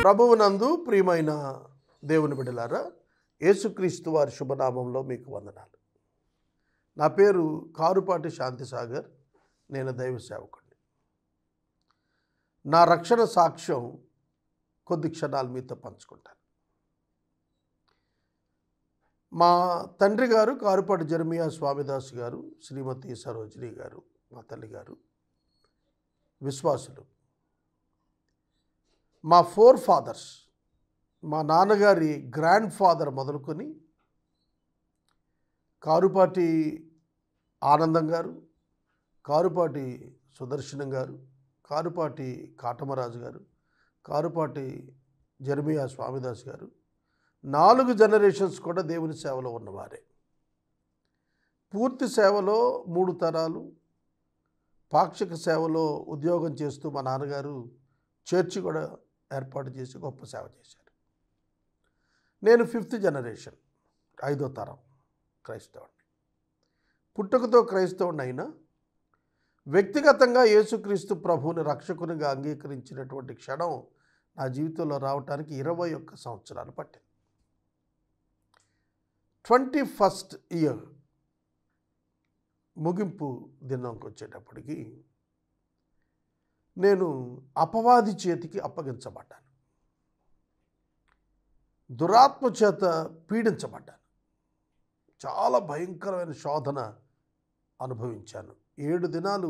ప్రభువునందు ప్రియమైన దేవుని బిడ్డలారా, యేసుక్రీస్తు వారి శుభనామంలో మీకు వందనాలు. నా పేరు కారుపాటి శాంతిసాగర్. నేను దైవ సేవకుడిని. నా రక్షణ సాక్ష్యం కొద్ది క్షణాలు మీతో పంచుకుంటాను. మా తండ్రి గారు కారుపాటి జెరమియా స్వామిదాస్ గారు, శ్రీమతి సరోజిని గారు, మా తల్లి గారు విశ్వాసులు. మా ఫోర్ ఫాదర్స్, మా నాన్నగారి గ్రాండ్ ఫాదర్ మొదలుకొని కారుపాటి ఆనందం గారు, కారుపాటి సుదర్శనం గారు, కారుపాటి కాటమరాజు గారు, కారుపాటి జెరమియా స్వామిదాస్ గారు 4 జనరేషన్స్ కూడా దేవుని సేవలో ఉన్నవారే. పూర్తి సేవలో 3 తరాలు, పాక్షిక సేవలో ఉద్యోగం చేస్తూ మా నాన్నగారు చర్చి కూడా ఏర్పాటు చేసి గొప్ప సేవ చేశారు. నేను 5th జనరేషన్, 5వ తరం క్రైస్తవుడిని. పుట్టుకతో క్రైస్తవుడిని అయినా వ్యక్తిగతంగా యేసుక్రీస్తు ప్రభువుని రక్షకునిగా అంగీకరించినటువంటి క్షణం నా జీవితంలో రావడానికి 21 సంవత్సరాలు పట్టింది. 21st ఇయర్ ముగింపు దినంకి వచ్చేటప్పటికి నేను అపవాది చేతికి అప్పగించబడ్డాను. దురాత్మ చేత పీడించబడ్డాను. చాలా భయంకరమైన శోధన అనుభవించాను. 7 దినాలు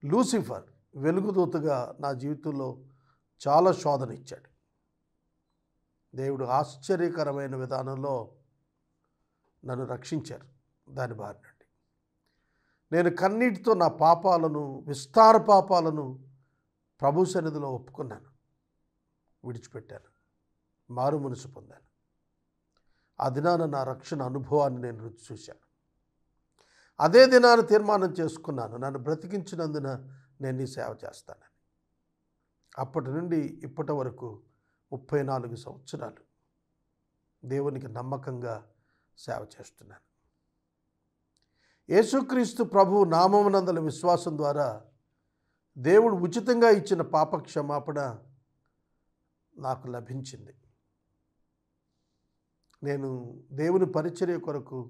లూసిఫర్ వెలుగుదూతగా నా జీవితంలో చాలా శోధన ఇచ్చాడు. దేవుడు ఆశ్చర్యకరమైన విధానంలో నన్ను రక్షించారు దాని బారి నుండి. నేను కన్నీటితో నా పాపాలను, విస్తార పాపాలను ప్రభు సన్నిధిలో ఒప్పుకున్నాను, విడిచిపెట్టాను, మారు మనసు పొందాను. ఆ దినాన నా రక్షణ అనుభవాన్ని నేను రుచి చూశాను. అదే దినాన తీర్మానం చేసుకున్నాను, నన్ను బ్రతికించినందున నేను నీ సేవ చేస్తానని. అప్పటి నుండి ఇప్పటి వరకు 34 సంవత్సరాలు దేవునికి నమ్మకంగా సేవ చేస్తున్నాను. యేసుక్రీస్తు ప్రభు నామమునందల విశ్వాసం ద్వారా దేవుడు ఉచితంగా ఇచ్చిన పాప క్షమాపణ నాకు లభించింది. నేను దేవుని పరిచర్య కొరకు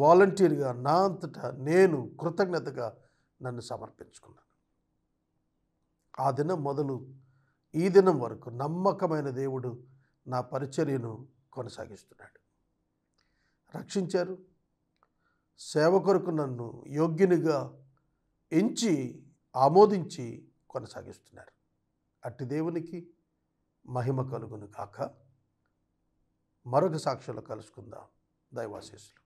వాలంటీర్గా నా అంతటా నేను కృతజ్ఞతగా నన్ను సమర్పించుకున్నాను. ఆ దినం మొదలు ఈ దినం వరకు నమ్మకమైన దేవుడు నా పరిచర్యను కొనసాగిస్తున్నాడు. రక్షించారు. సేవ కొరకు నన్ను యోగ్యునిగా ఎంచి ఆమోదించి కొనసాగిస్తున్నారు. అట్టి దేవునికి మహిమ కలుగును కాక. మరొక సాక్ష్యంలో కలుసుకుందాం. దైవాశీస్సులు.